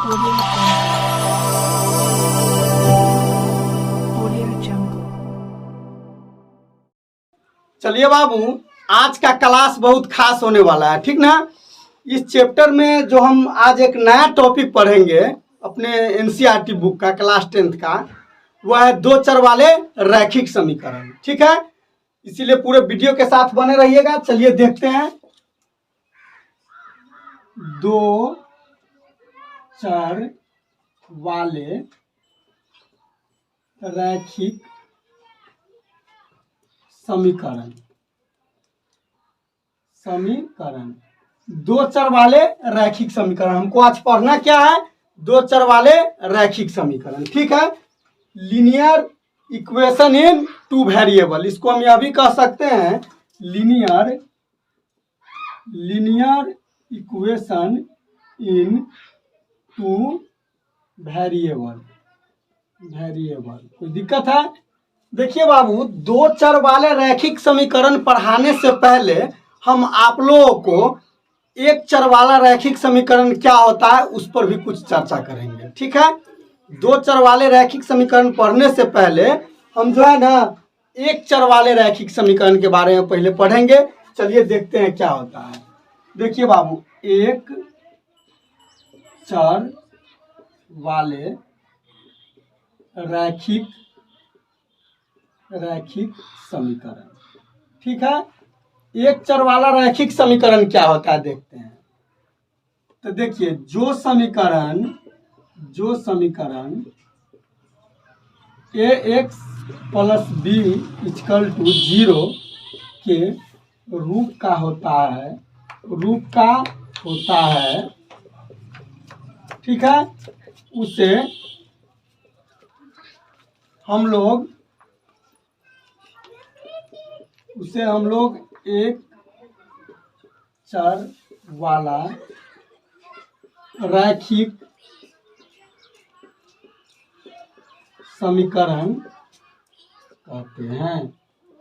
Audio Jungle. चलिए बाबू, आज का क्लास बहुत खास होने वाला है, ठीक ना। इस चैप्टर में जो हम आज एक नया टॉपिक पढ़ेंगे अपने एनसीईआरटी बुक का क्लास 10th का, वह है दो चर वाले रैखिक समीकरण, ठीक है। इसीलिए पूरे वीडियो के साथ बने रहिएगा। चलिए देखते हैं। दो चर वाले रैखिक समीकरण दो चर वाले रैखिक समीकरण हमको आज पढ़ना क्या है? दो चर वाले रैखिक समीकरण, ठीक है। Linear equation in two variable, इसको हम यह भी कह सकते हैं linear equation in two variable. कोई दिक्कत है? देखिए बाबू, दो चर वाले रैखिक समीकरण पढ़ाने से पहले हम आप लोगों को एक चर वाला रैखिक समीकरण क्या होता है उस पर भी कुछ चर्चा करेंगे, ठीक है। दो चर वाले रैखिक समीकरण पढ़ने से पहले हम जो है ना एक चर वाले रैखिक समीकरण के बारे में पहले पढ़ेंगे। चलिए देखते हैं क्या होता है। देखिए बाबू, एक चर वाले रैखिक समीकरण, ठीक है। एक चर वाला रैखिक समीकरण क्या होता है देखते हैं। तो देखिए, जो समीकरण A X plus B equal to 0 के रूप का होता है, ठीक है, उसे हम लोग एक चर वाला रैखिक समीकरण कहते हैं।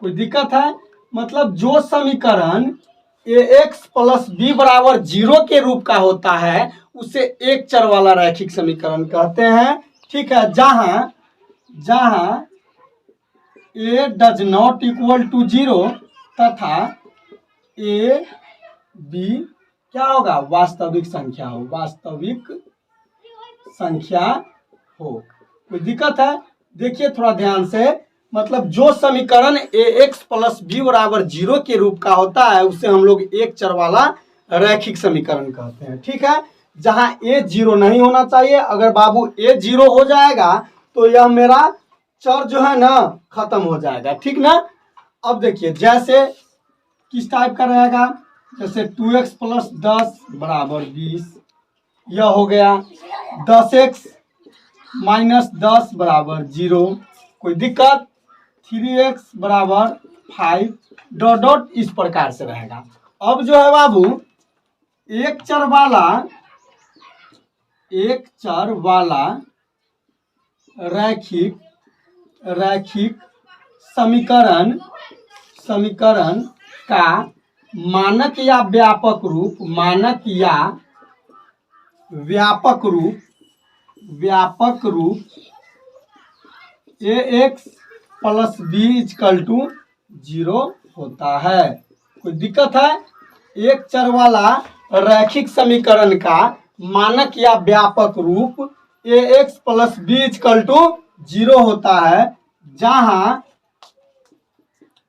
कोई दिक्कत है? मतलब जो समीकरण ए एक्स प्लस बी बराबर 0 के रूप का होता है उसे एक चर वाला रैखिक समीकरण कहते हैं, ठीक है। जहां A does not equal to 0 तथा ए बी क्या होगा? वास्तविक संख्या हो। कोई दिक्कत है? देखिए थोड़ा ध्यान से। मतलब जो समीकरण ए एक्स प्लस बी बराबर 0 के रूप का होता है उसे हम लोग एक चर वाला रैखिक समीकरण कहते हैं, ठीक है। जहां ए 0 नहीं होना चाहिए। अगर बाबू ए 0 हो जाएगा तो यह मेरा चर जो है ना खत्म हो जाएगा, ठीक ना। अब देखिए, जैसे किस टाइप का रहेगा, जैसे 2x प्लस 10 बराबर 20, यह हो गया। 10x माइनस 10 बराबर 0, कोई दिक्कत। 3x बराबर 5 डॉट डॉट इस प्रकार से रहेगा। अब जो है बाबू, एक चर वाला रैखिक समीकरण का मानक या व्यापक रूप A X plus B equal to 0 होता है। कोई दिक्कत है? एक चर वाला रैखिक समीकरण का मानक या व्यापक रूप A X plus B equal to 0 होता है, जहां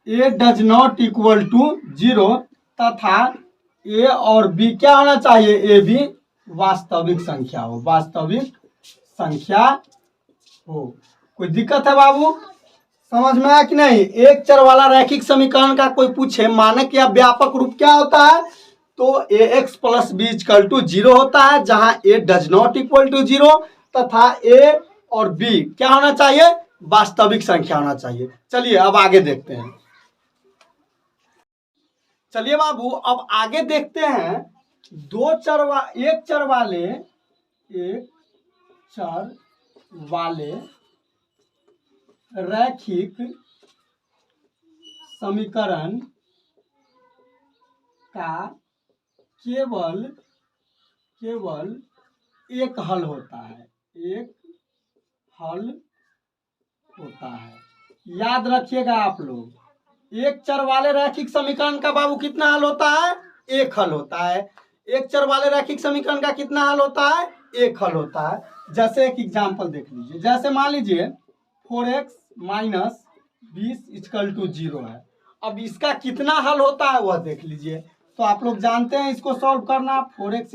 A does not equal to 0 तथा ए और बी क्या होना चाहिए? ए बी वास्तविक संख्या हो। कोई दिक्कत है बाबू? समझ में आया कि नहीं? एक चर वाला रैखिक समीकरण का कोई पूछे मानक या व्यापक रूप क्या होता है तो A X plus B equal to 0 होता है, जहां A does not equal to 0 तथा ए और बी क्या होना चाहिए? वास्तविक संख्या होना चाहिए। चलिए अब आगे देखते हैं। चलिए बाबू, अब आगे देखते हैं। एक चर वाले रैखिक समीकरण का केवल एक हल होता है, एक हल होता है। याद रखिएगा आप लोग, एक चर वाले रैखिक समीकरण का बाबू कितना हल होता है? एक हल होता है। एक चर वाले रैखिक समीकरण का कितना हल होता है? एक हल होता है। जैसे एक एग्जांपल देख लीजिए, जैसे मान लीजिए 4x माइनस 20 है। अब इसका कितना हल होता है वह देख लीजिए। तो आप लोग जानते हैं इसको सॉल्व करना। 4x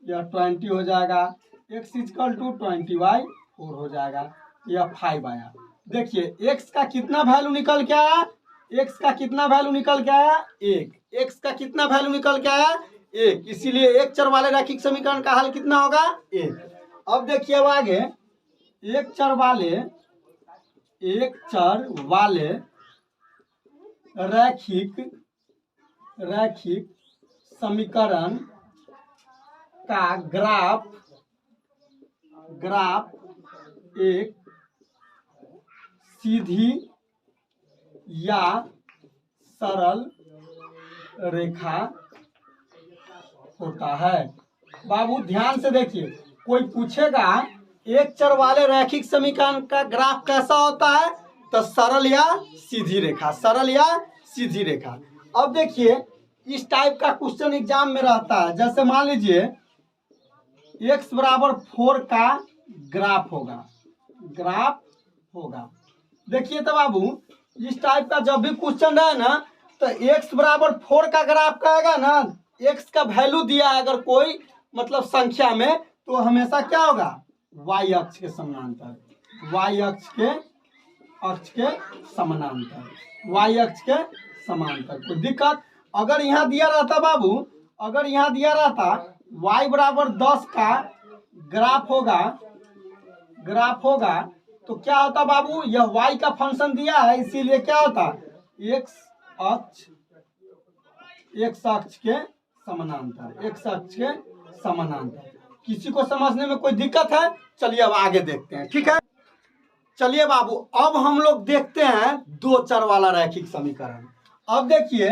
यह 20 हो जाएगा, x 20/4 हो जाएगा, यह 5 आया। देखिए x का कितना वैल्यू निकल के आया? x का कितना वैल्यू निकल के आया? 1। x का कितना वैल्यू निकल के आया? 1। इसीलिए एक चर वाले रैखिक समीकरण का हल कितना होगा? 1। अब देखिए अब आगे, एक चर वाले रैखिक समीकरण का ग्राफ एक सीधी या सरल रेखा होता है। बाबू ध्यान से देखिए, कोई पूछेगा एक चर वाले रैखिक समीकरण का ग्राफ कैसा होता है, तो सरल या सीधी रेखा, सरल या सीधी रेखा। अब देखिए इस टाइप का क्वेश्चन एग्जाम में रहता है। जैसे मान लीजिए x बराबर 4 का ग्राफ होगा। देखिए तो बाबू इस टाइप का जब भी क्वेश्चन रहे ना, तो x बराबर 4 का ग्राफ कहेगा ना, x का वैल्यू दिया है अगर कोई मतलब संख्या में, तो हमेशा क्या होगा? y अक्ष के समानांतर, y अक्ष के समानांतर। कोई दिक्कत? अगर यहाँ दिया रहता बाबू, अगर यहाँ दिया रहता y बराबर 10 का ग्राफ होगा, तो क्या होता बाबू? यह y का फंक्शन दिया है, इसीलिए क्या होता? x अक्ष के समानांतर। किसी को समझने में कोई दिक्कत है? चलिए अब आगे देखते हैं, ठीक है। चलिए बाबू अब हम लोग देखते हैं दो चर वाला रैखिक समीकरण। अब देखिए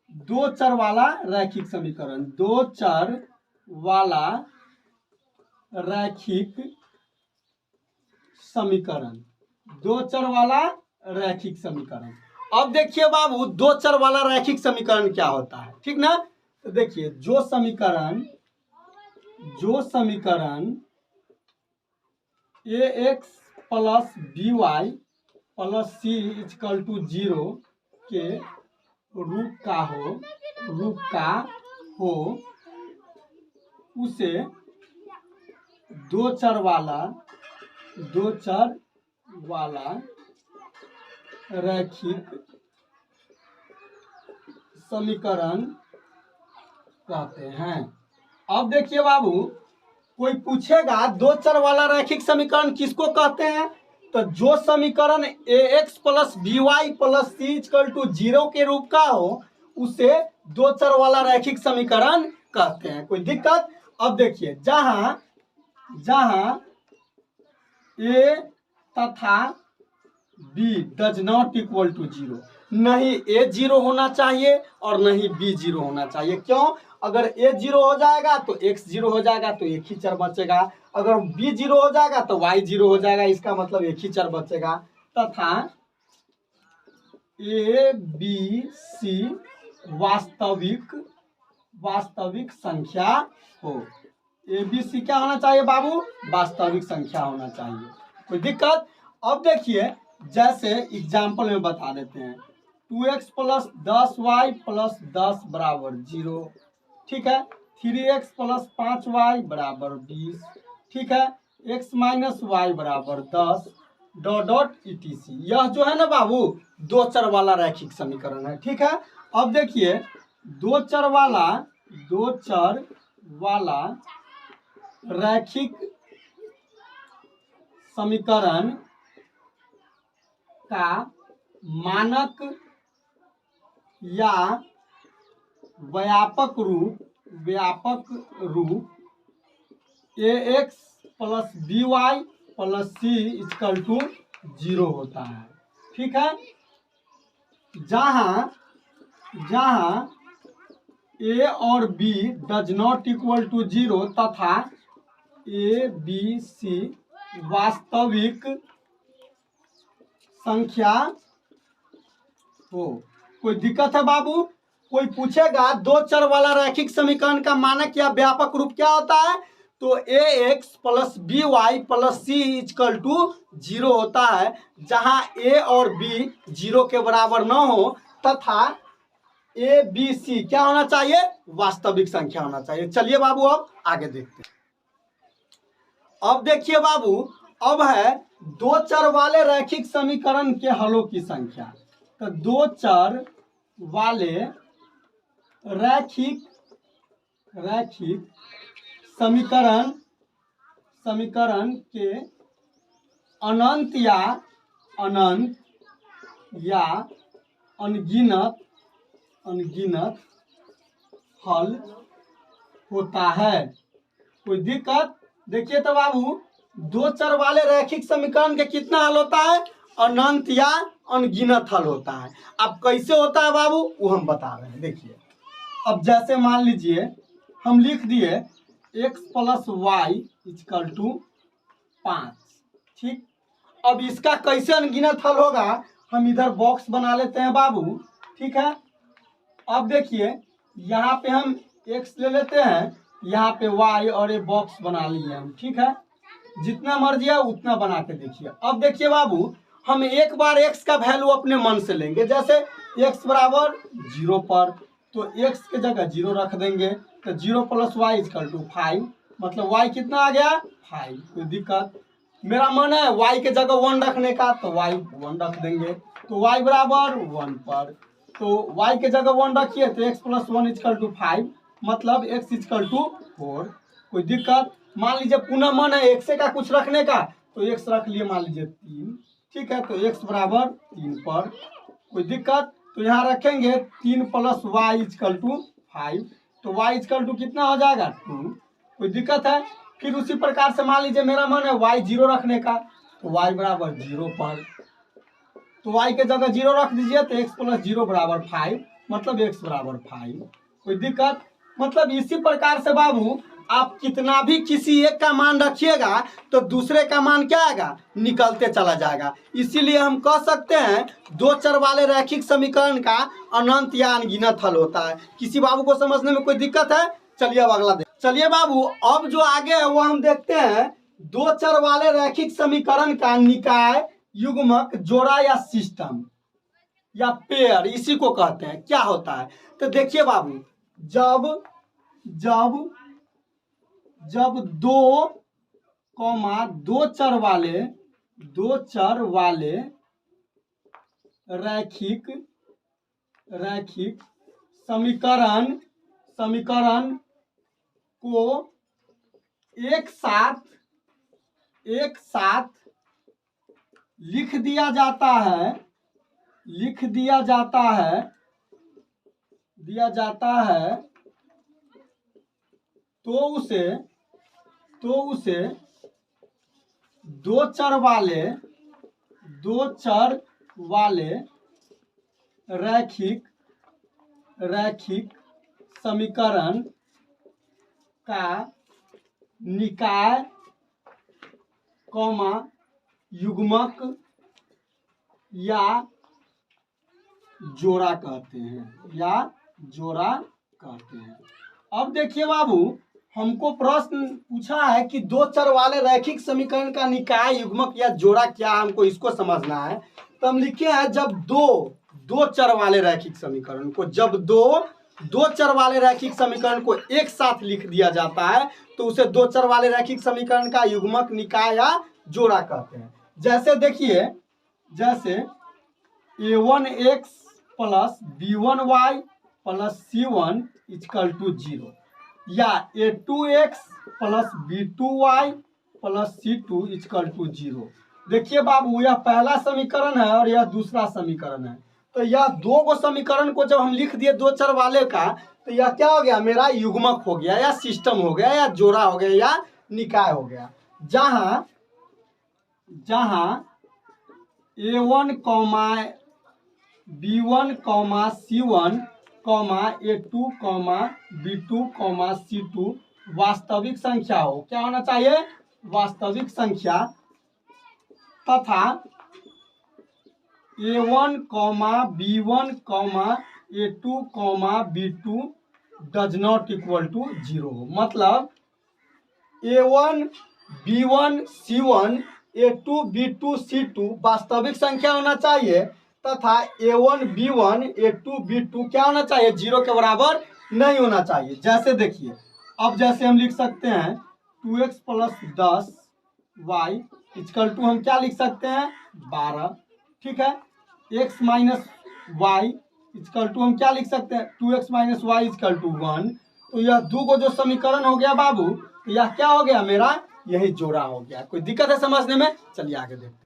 दो चर वाला रैखिक समीकरण, दो चर वाला रैखिक समीकरण। अब देखिए बाबू दो चर वाला रैखिक समीकरण क्या होता है, ठीक ना? तो देखिए जो समीकरण ax plus by plus c equal to 0 के रूप का हो उसे दो चर वाला रैखिक समीकरण कहते हैं। अब देखिए बाबू कोई पूछेगा दो चर वाला रैखिक समीकरण किसको कहते हैं, तो जो समीकरण ax plus by plus c equal to 0 के रूप का हो उसे दो चर वाला रैखिक समीकरण कहते हैं। कोई दिक्कत? अब देखिए जहां a तथा b does not equal to 0, नहीं a 0 होना चाहिए और नहीं b 0 होना चाहिए। क्यों? अगर a 0 हो जाएगा तो x 0 हो जाएगा, तो एक ही चर बचेगा। अगर b 0 हो जाएगा तो y 0 हो जाएगा, इसका मतलब एक ही चर बचेगा। तथा a b c वास्तविक संख्या हो। a b c क्या होना चाहिए बाबू? वास्तविक संख्या होना चाहिए। कोई दिक्कत? अब देखिए जैसे एग्जाम्पल में बता देते हैं, 2x प्लस 10y प्लस 10 बराबर 0, ठीक है। 3x प्लस 5y बराबर 20, ठीक है। x माइनस y बराबर 10 डॉट etc। यह जो है ना बाबू दो चर वाला रैखिक समीकरण है, ठीक है। अब देखिए दो चर वाला रैखिक समीकरण का मानक या व्यापक रूप ax plus by plus c equal to 0 होता है, ठीक है। जहां a और b does not equal to 0 तथा ए बी सी वास्तविक संख्या हो। कोई दिक्कत है बाबू? कोई पूछेगा दो चर वाला रैखिक समीकरण का मानक या व्यापक रूप क्या होता है, तो A X plus B Y plus C equal to 0 होता है, जहां ए और बी 0 के बराबर न हो तथा ए बी सी क्या होना चाहिए, वास्तविक संख्या होना चाहिए। चलिए बाबू अब आगे देखते हैं। अब देखिए बाबू, अब है दो चर वाले रैखिक समीकरण के हलों की संख्या। तो दो चर वाले रैखिक समीकरण के अनंत या अनगिनत हल होता है। कोई दिक्कत? देखिए तो बाबू, दो चर वाले रैखिक समीकरण के कितना हल होता है, अनंत या अनगिनत हल होता है। अब कैसे होता है बाबू, वो हम बता रहे हैं। देखिए, अब जैसे मान लीजिए हम लिख दिए x plus y equal to 5, ठीक। अब इसका कैसे अनगिनत हल होगा, हम इधर बॉक्स बना लेते हैं बाबू, ठीक है। अब देखिए यहाँ पे हम x ले लेते हैं, यहाँ पे y और ये बॉक्स बना लिए हम, ठीक है। जितना मर्जी है उतना बना के देखिए। अब देखिए बाबू, हम एक बार x का वैल्यू अपने मन से लेंगे। जैसे x बराबर 0 पर, तो x के जगह 0 रख देंगे, तो 0 प्लस वाई इक्वल टू 5, मतलब y कितना आ गया, 5। कोई दिक्कत? मेरा मन है y के जगह 1 रखने का, तो y 1 रख देंगे, तो y बराबर 1 पर, तो y के जगह 1 रखिए, तो x प्लस 1 इक्वल टू 5, मतलब x इक्वल टू 4। कोई दिक्कत? मान लीजिए पुनः मन है x का कुछ रखने का, तो x रख लिए मान लीजिए 3, ठीक है, तो x बराबर 3 पर। कोई दिक्कत? तो यहाँ रखेंगे 3 प्लस वाई इक्वल टू 5, तो y इक्वल टू कितना हो जाएगा, 2। कोई दिक्कत है? फिर उसी प्रकार से मान लीजिए मेरा मन है y 0 रखने का, तो y बराबर 0 पर, तो y के जगह 0 रख दीजिए, तो x प्लस 0 बराबर 5, मतलब x बराबर 5। कोई दिक्कत? मतलब इसी प्रकार से बाबू आप कितना भी किसी एक का मान रखिएगा तो दूसरे का मान क्या आएगा, निकलते चला जाएगा। इसीलिए हम कह सकते हैं दो चर वाले रैखिक समीकरण का अनंत या अनगिनत हल होता है। किसी बाबू को समझने में कोई दिक्कत है? चलिए अब अगला देख। चलिए बाबू, अब जो आगे है वो हम देखते हैं दो चर वाले रैखिक समीकरण का निकाय, युग्मक, जोड़ा या सिस्टम या पेयर, इसी को कहते हैं। क्या होता है? तो देखिए बाबू, जब दो चर वाले रैखिक समीकरण को एक साथ लिख दिया जाता है तो उसे दो चर वाले रैखिक समीकरण का निकाय, युग्मक या जोड़ा कहते हैं। अब देखिए बाबू, हमको प्रश्न पूछा है कि दो चर वाले रैखिक समीकरण का निकाय, युग्मक या जोड़ा क्या, हमको इसको समझना है। तो हम लिखे हैं जब दो चर वाले रैखिक समीकरण को, दो चर वाले रैखिक समीकरण को एक साथ लिख दिया जाता है तो उसे दो चर वाले रैखिक समीकरण का युग्मक, निकाय या जोड़ा कहते हैं। जैसे देखिए, जैसे a1x plus b1y plus c1 equal to 0, या a2x plus b2y plus c2 equal to 0। देखिए बाबू, यह पहला समीकरण है और यह दूसरा समीकरण है। तो यह दो गो समीकरण को जब हम लिख दिए दो चर वाले का, तो यह क्या हो गया, मेरा युग्मक हो गया या सिस्टम हो गया या जोड़ा हो गया या निकाय हो गया। जहां a1 b1 c1 a2 b2 c2 वास्तविक संख्या हो। क्या होना चाहिए? वास्तविक संख्या तथा A1, B1, A2, B2 does not equal to 0 हो। मतलब A1, B1, C1, A2, B2, C2 वास्तविक संख्या होना चाहिए तथा A1, B1, A2, B2 क्या होना चाहिए? 0 के बराबर नहीं होना चाहिए। जैसे देखिए, अब जैसे हम लिख सकते हैं 2x plus 10y equal to हम क्या लिख सकते हैं? 12। ठीक है। x minus y equal to हम क्या लिख सकते हैं? 2x minus y equal to 1। तो यह दो को जो समीकरण हो गया बाबू, तो यह क्या हो गया? मेरा यही जोड़ा हो गया। कोई दिक्कत है समझने में? चलिए आगे देखते हैं।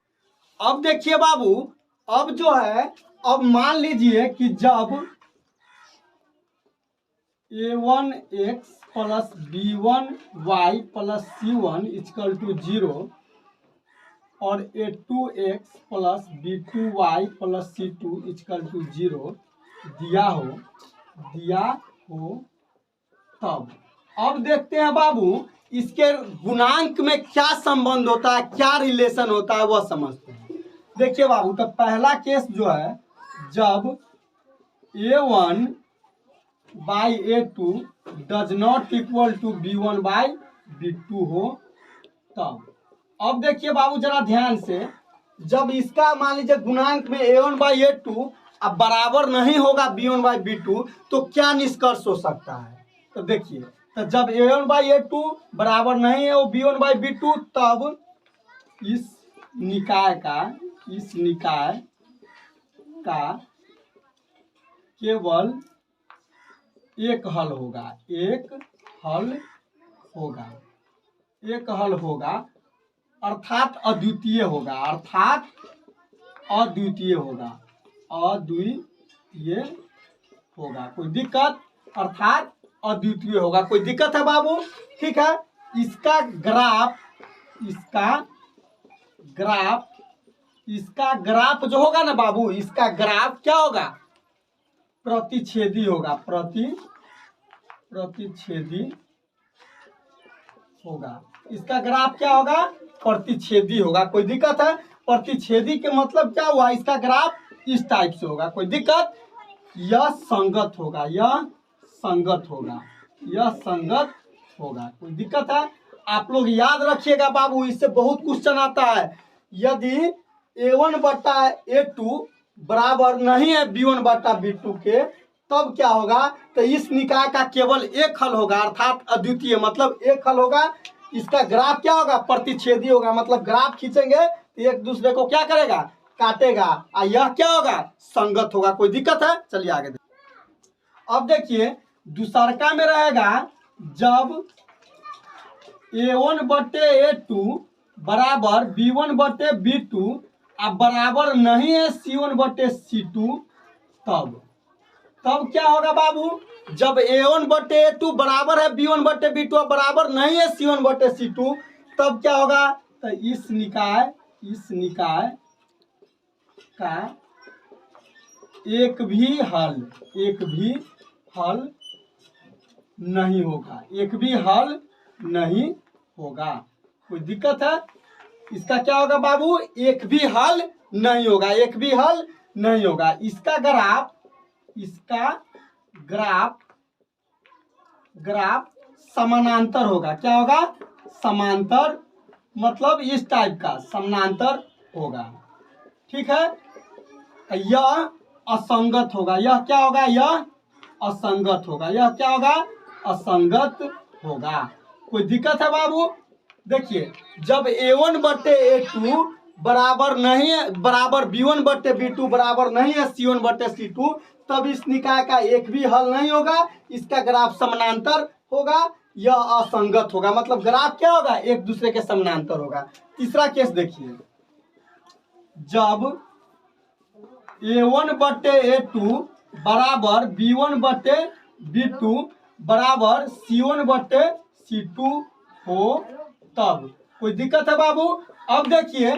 अब देखिए बाबू, अब जो है, अब मान लीजिए कि जब A1x plus B1y plus C1 equal to 0 और A2x plus B2y plus C2 equal to 0 दिया हो तब अब देखते हैं बाबू इसके गुणांक में क्या संबंध होता है, क्या रिलेशन होता है, वह समझते हैं। देखिए बाबू, तो पहला केस जो है, जब A1 by A2 does not equal to B1 by B2 हो तब। अब देखिए बाबू जरा ध्यान से, जब इसका मान लीजिए गुणांक में A1 बाई A2 अब बराबर नहीं होगा B1 बाई B2 तो क्या निष्कर्ष हो सकता है? तो देखिए, तो जब A1 बाई A2 बराबर नहीं है वो B1 बाई B2, तब इस निकाय का केवल एक हल होगा, अर्थात अद्वितीय होगा। कोई दिक्कत? अर्थात अद्वितीय होगा। कोई दिक्कत है बाबू? ठीक है। इसका ग्राफ जो होगा ना बाबू, इसका ग्राफ क्या होगा? प्रतिच्छेदी होगा। प्रतिच्छेदी होगा। इसका ग्राफ क्या होगा? प्रतिच्छेदी होगा। कोई दिक्कत है? प्रतिच्छेदी के मतलब क्या हुआ? इसका ग्राफ इस टाइप से होगा। कोई दिक्कत? यह संगत होगा। कोई दिक्कत है? आप लोग याद रखिएगा बाबू, इससे बहुत क्वेश्चन आता है। यदि A1 बटा A2 बराबर नहीं है B1 बटा B2 के, तब क्या होगा? तो इस निकाय का केवल एक हल होगा, अर्थात अद्वितीय, मतलब एक हल होगा। इसका ग्राफ क्या होगा? प्रतिच्छेदी होगा। मतलब ग्राफ खींचेंगे तो एक दूसरे को क्या करेगा? काटेगा। और यह क्या होगा? संगत होगा। कोई दिक्कत है? चलिए आगे देखिए। अब देखिए दूसरका में रहेगा, जब A1 बटे A2 बराबर B1 बटे B2 अब बराबर नहीं है C1 बटे C2, तब क्या होगा बाबू? जब A1 बटे A2 बराबर है B1 बटे B2 अब बराबर नहीं है C1 बटे C2, तब क्या होगा? तो इस निकाय का एक भी हल नहीं होगा। कोई दिक्कत है? इसका क्या होगा बाबू? एक भी हल नहीं होगा। इसका ग्राफ समानांतर होगा। क्या होगा? समांतर, मतलब इस टाइप का समानांतर होगा। ठीक है। यह असंगत होगा। यह क्या होगा? यह असंगत होगा। कोई दिक्कत है बाबू? देखिए, जब A1 बटे A2 बराबर B1 बटे B2 बराबर नहीं है C1 बटे C2, तब इस निकाय का एक भी हल नहीं होगा। इसका ग्राफ समानांतर होगा, यह असंगत होगा। मतलब ग्राफ क्या होगा? एक दूसरे के समानांतर होगा। तीसरा केस देखिए, जब A1 बटे A2 बराबर B1 बटे B2 बराबर C1 बटे C2 हो तब। कोई दिक्कत है बाबू? अब देखिए,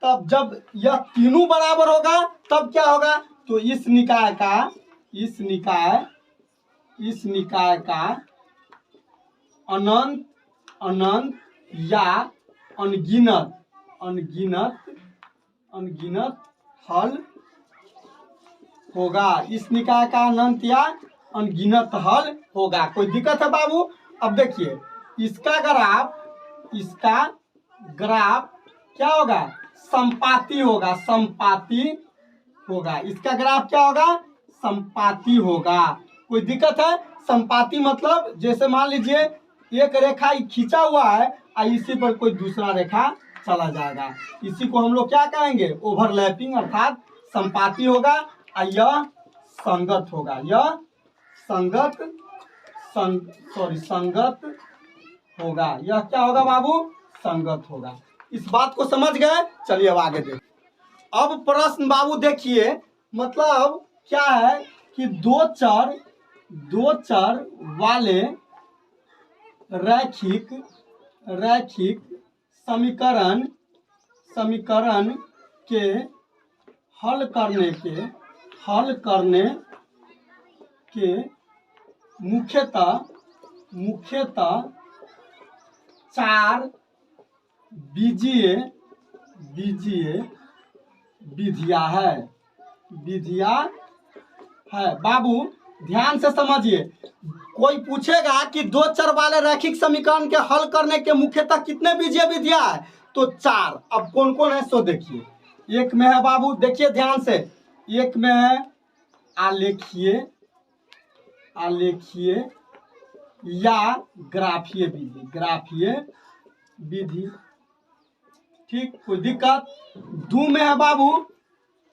तब जब यह तीनों बराबर होगा तब क्या होगा? तो इस निकाय का अनंत अनंत या अनगिनत अनगिनत अनगिनत हल होगा। इस निकाय का अनंत या अनगिनत हल होगा। कोई दिक्कत है बाबू? अब देखिए इसका ग्राफ क्या होगा? संपाती होगा, संपाती होगा। इसका ग्राफ क्या होगा? संपाती होगा। कोई दिक्कत है? संपाती मतलब जैसे मान लीजिए एक रेखा खींचा हुआ है और इसी पर कोई दूसरा रेखा चला जाएगा, इसी को हम लोग क्या कहेंगे? ओवरलैपिंग, अर्थात संपाती होगा। और यह संगत होगा, यह संगत संगत होगा। यह क्या होगा बाबू? संगत होगा। इस बात को समझ गए? चलिए अब आगे देखिए। अब प्रश्न बाबू देखिए, मतलब क्या है कि दो चर वाले रैखिक समीकरण के हल करने के मुख्यतः चार बीजीय विधियां है। बाबू ध्यान से समझिए, कोई पूछेगा कि दो चर वाले रैखिक समीकरण के हल करने के मुख्यतः कितने बीजीय विधियां है? तो चार। अब कौन कौन है सो देखिए। एक में है बाबू, देखिए ध्यान से, एक में है आलेखीय या ग्राफीय विधि। ठीक, कोई दिक्कत? दो में है बाबू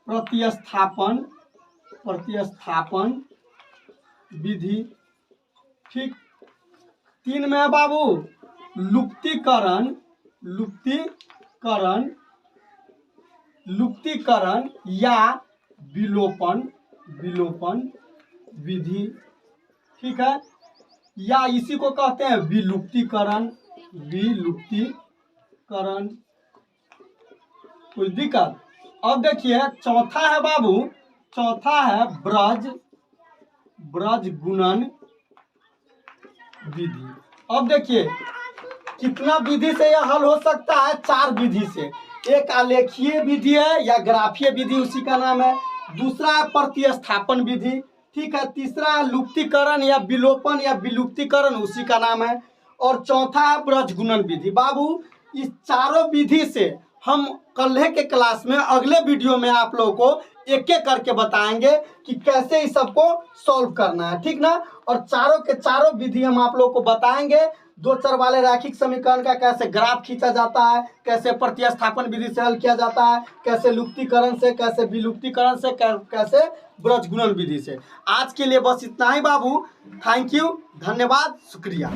प्रतिस्थापन विधि। ठीक, तीन में है बाबू लुप्तीकरण या विलोपन विधि। ठीक है, या इसी को कहते हैं विलुप्तीकरण। कोई दिक्कत? अब देखिए चौथा है बाबू, चौथा है ब्रज गुणन विधि। अब देखिए कितना विधि से यह हल हो सकता है? चार विधि से। एक आलेखीय विधि है या ग्राफीय विधि, उसी का नाम है। दूसरा है प्रतिस्थापन विधि। ठीक है, तीसरा है लुप्तीकरण या विलोपन या विलुप्तीकरण, उसी का नाम है। और चौथा है ब्रज गुणन विधि। बाबू इस चारों विधि से हम कल के क्लास में, अगले वीडियो में आप लोगों को एक एक करके बताएंगे कि कैसे इस सबको सॉल्व करना है। ठीक ना? और चारों के चारों विधि हम आप लोगों को बताएंगे। दो चर वाले रैखिक समीकरण का कैसे ग्राफ खींचा जाता है, कैसे प्रतिस्थापन विधि से हल किया जाता है, कैसे लुप्तीकरण से, कैसे विलुप्तीकरण से, कैसे ब्रज गुणन विधि से। आज के लिए बस इतना ही बाबू। थैंक यू, धन्यवाद, शुक्रिया।